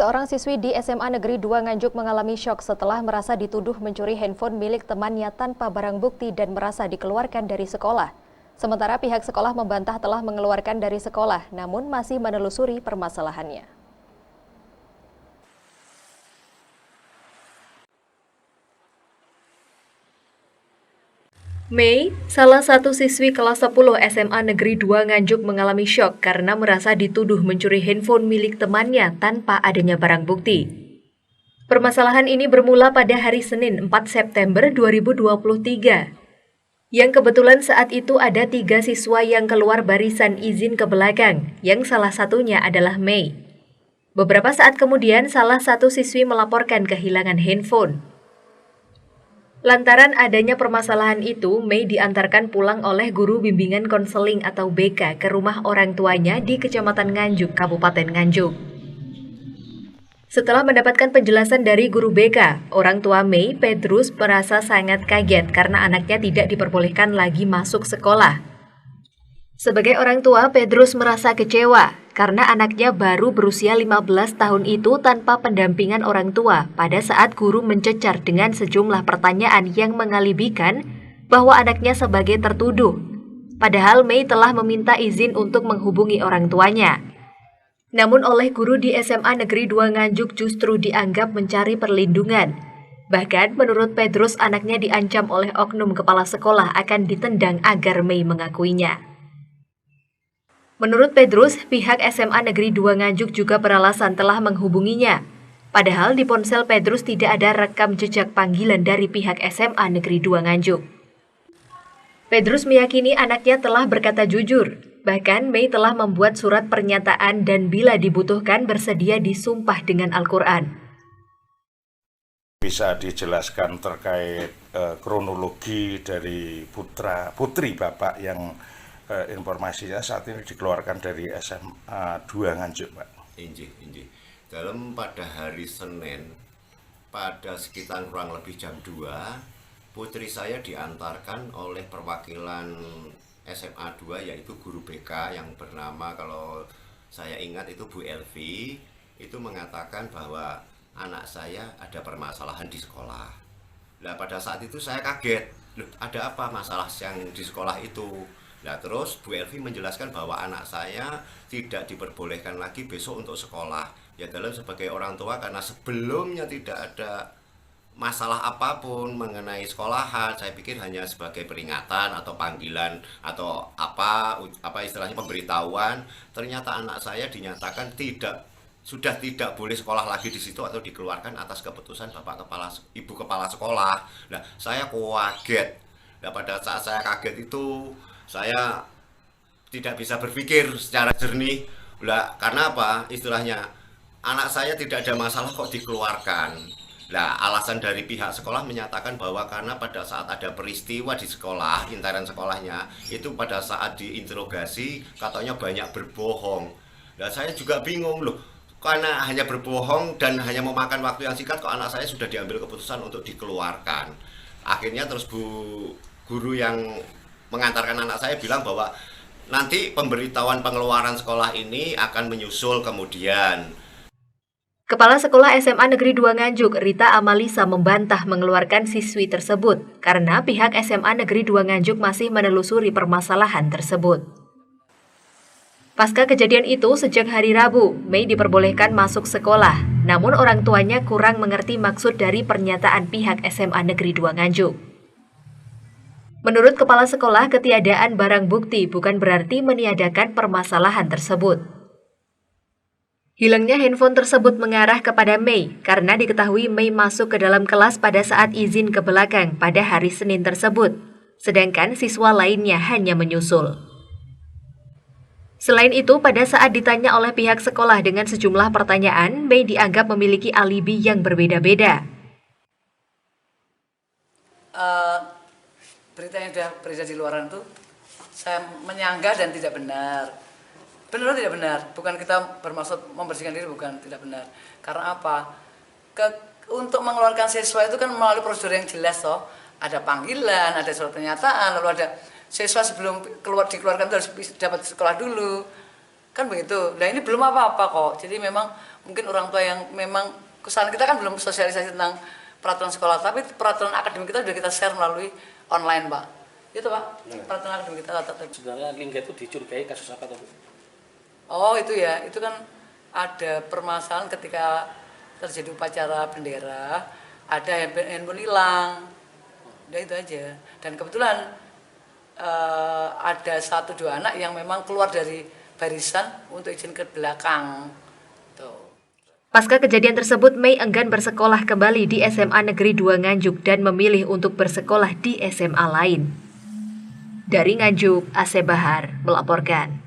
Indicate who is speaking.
Speaker 1: Seorang siswi di SMA Negeri 2 Nganjuk mengalami syok setelah merasa dituduh mencuri handphone milik temannya tanpa barang bukti dan merasa dikeluarkan dari sekolah. Sementara pihak sekolah membantah telah mengeluarkan dari sekolah, namun masih menelusuri permasalahannya. Mei, salah satu siswi kelas 10 SMA Negeri 2 Nganjuk mengalami syok karena merasa dituduh mencuri handphone milik temannya tanpa adanya barang bukti. Permasalahan ini bermula pada hari Senin 4 September 2023. Yang kebetulan saat itu ada 3 siswa yang keluar barisan izin ke belakang, yang salah satunya adalah Mei. Beberapa saat kemudian salah satu siswi melaporkan kehilangan handphone. Lantaran adanya permasalahan itu, Mei diantarkan pulang oleh guru bimbingan konseling atau BK ke rumah orang tuanya di Kecamatan Nganjuk, Kabupaten Nganjuk. Setelah mendapatkan penjelasan dari guru BK, orang tua Mei, Petrus, merasa sangat kaget karena anaknya tidak diperbolehkan lagi masuk sekolah. Sebagai orang tua, Petrus merasa kecewa karena anaknya baru berusia 15 tahun itu tanpa pendampingan orang tua pada saat guru mencecar dengan sejumlah pertanyaan yang mengalibikan bahwa anaknya sebagai tertuduh. Padahal Mei telah meminta izin untuk menghubungi orang tuanya. Namun oleh guru di SMA Negeri 2 Nganjuk justru dianggap mencari perlindungan. Bahkan menurut Petrus anaknya diancam oleh oknum kepala sekolah akan ditendang agar Mei mengakuinya. Menurut Petrus, pihak SMA Negeri 2 Nganjuk juga beralasan telah menghubunginya. Padahal di ponsel Petrus tidak ada rekam jejak panggilan dari pihak SMA Negeri 2 Nganjuk. Petrus meyakini anaknya telah berkata jujur. Bahkan Mei telah membuat surat pernyataan dan bila dibutuhkan bersedia disumpah dengan Al-Quran.
Speaker 2: Bisa dijelaskan terkait kronologi dari putri Bapak yang informasinya saat ini dikeluarkan dari SMA 2 Nganjuk, Pak.
Speaker 3: Injih. Dalam pada hari Senin, pada sekitar kurang lebih jam 2, putri saya diantarkan oleh perwakilan SMA 2 yaitu guru BK yang bernama, kalau saya ingat itu Bu Elvi, itu mengatakan bahwa anak saya ada permasalahan di sekolah. Nah pada saat itu saya kaget, loh ada apa masalah yang di sekolah itu? Nah terus Bu Elvi menjelaskan bahwa anak saya tidak diperbolehkan lagi besok untuk sekolah. Ya dalam sebagai orang tua karena sebelumnya tidak ada masalah apapun mengenai sekolahan, saya pikir hanya sebagai peringatan atau panggilan atau apa istilahnya pemberitahuan. Ternyata anak saya dinyatakan sudah tidak boleh sekolah lagi di situ atau dikeluarkan atas keputusan Ibu Kepala Sekolah. Nah saya kaget. Nah pada saat saya kaget itu saya tidak bisa berpikir secara jernih. Lah, karena apa? Istilahnya anak saya tidak ada masalah kok dikeluarkan. Nah, alasan dari pihak sekolah menyatakan bahwa karena pada saat ada peristiwa di sekolah, intern sekolahnya, itu pada saat diinterogasi katanya banyak berbohong. Nah, saya juga bingung loh. Karena hanya berbohong dan hanya memakan waktu yang singkat kok anak saya sudah diambil keputusan untuk dikeluarkan. Akhirnya terus Bu guru yang mengantarkan anak saya bilang bahwa nanti pemberitahuan pengeluaran sekolah ini akan menyusul kemudian.
Speaker 1: Kepala Sekolah SMA Negeri 2 Nganjuk, Rita Amalisa membantah mengeluarkan siswi tersebut karena pihak SMA Negeri 2 Nganjuk masih menelusuri permasalahan tersebut. Pasca kejadian itu, sejak hari Rabu, Mei diperbolehkan masuk sekolah, namun orang tuanya kurang mengerti maksud dari pernyataan pihak SMA Negeri 2 Nganjuk. Menurut Kepala Sekolah, ketiadaan barang bukti bukan berarti meniadakan permasalahan tersebut. Hilangnya handphone tersebut mengarah kepada Mei karena diketahui Mei masuk ke dalam kelas pada saat izin ke belakang pada hari Senin tersebut, sedangkan siswa lainnya hanya menyusul. Selain itu, pada saat ditanya oleh pihak sekolah dengan sejumlah pertanyaan, Mei dianggap memiliki alibi yang berbeda-beda.
Speaker 4: Berita yang sudah beredar di luaran itu saya menyanggah dan tidak benar. Benar tidak benar? Bukan kita bermaksud membersihkan diri, bukan, tidak benar. Karena apa? Untuk mengeluarkan siswa itu kan melalui prosedur yang jelas toh. Ada panggilan, ada surat pernyataan, lalu ada siswa sebelum dikeluarkan itu harus dapat sekolah dulu. Kan begitu. Nah ini belum apa-apa kok. Jadi memang mungkin orang tua yang memang kesalahan kita kan belum sosialisasi tentang peraturan sekolah, tapi peraturan akademik kita sudah kita share melalui online, Pak. Itu, Pak. Peraturan akademik kita.
Speaker 5: Sebenarnya Lingga itu dicurigai kasus apa tuh?
Speaker 4: Oh itu ya, itu kan ada permasalahan ketika terjadi upacara bendera, ada handphone hilang. Udah itu aja. Dan kebetulan ada 1-2 anak yang memang keluar dari barisan untuk izin ke belakang. Tuh.
Speaker 1: Pasca kejadian tersebut, Mei enggan bersekolah kembali di SMA Negeri 2 Nganjuk dan memilih untuk bersekolah di SMA lain. Dari Nganjuk, Aceh Bahar melaporkan.